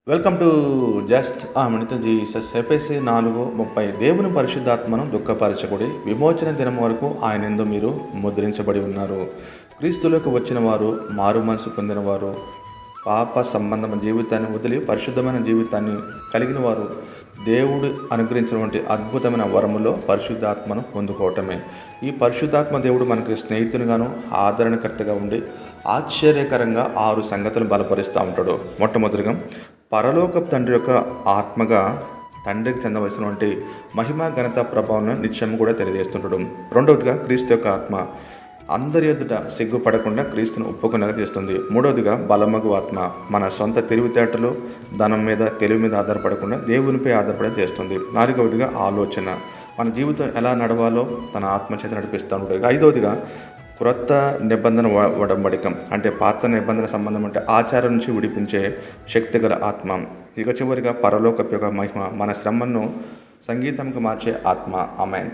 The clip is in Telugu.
Welcome to just minute Jesus ఎఫెసీ 4:30 దేవుని పరిశుద్ధాత్మను దుఃఖపరచకుడి విమోచన దినం వరకు ఆయనందు మీరు ముద్రించబడి ఉన్నారు. క్రీస్తులోకి వచ్చిన వారు, మారు మనసు పొందిన వారు, పాప సంబంధమైన జీవితాన్ని వదిలి పరిశుద్ధమైన జీవితాన్ని కలిగిన వారు దేవుడు అనుగ్రహించినటువంటి అద్భుతమైన వరములో పరిశుద్ధాత్మను పొందుకోవటమే. ఈ పరిశుద్ధాత్మ దేవుడు మనకి స్నేహితునిగాను ఆదరణకర్తగా ఉండి ఆశ్చర్యకరంగా 6 సంగతులు బలపరుస్తూ ఉంటాడు. మొట్టమొదటిగా పరలోక తండ్రి యొక్క ఆత్మగా తండ్రికి చెందవలసినటువంటి మహిమ ఘనత ప్రభావం నిత్యం కూడా తెలియజేస్తుంటాడు. రెండవదిగా క్రీస్తు యొక్క ఆత్మ అందరి ఎదుట సిగ్గుపడకుండా క్రీస్తును ఒప్పుకునేలా చేస్తుంది. మూడవదిగా బలమగు ఆత్మ మన సొంత తెలివితేటలు, ధనం మీద, తెలివి మీద ఆధారపడకుండా దేవునిపై ఆధారపడే చేస్తుంది. నాలుగవదిగా ఆలోచన, మన జీవితం ఎలా నడవాలో తన ఆత్మ చేత నడిపిస్తూ ఉంటుంది. ఐదవదిగా క్రొత్త నిబంధన ఒడంబడికం, అంటే పాత నిబంధన సంబంధం అంటే ఆచారం నుంచి విడిపించే శక్తిగల ఆత్మ. ఇక చివరిగా పరలోకపు యొక్క మహిమ, మన శ్రమను సంగీతంగా మార్చే ఆత్మ. ఆమేన్.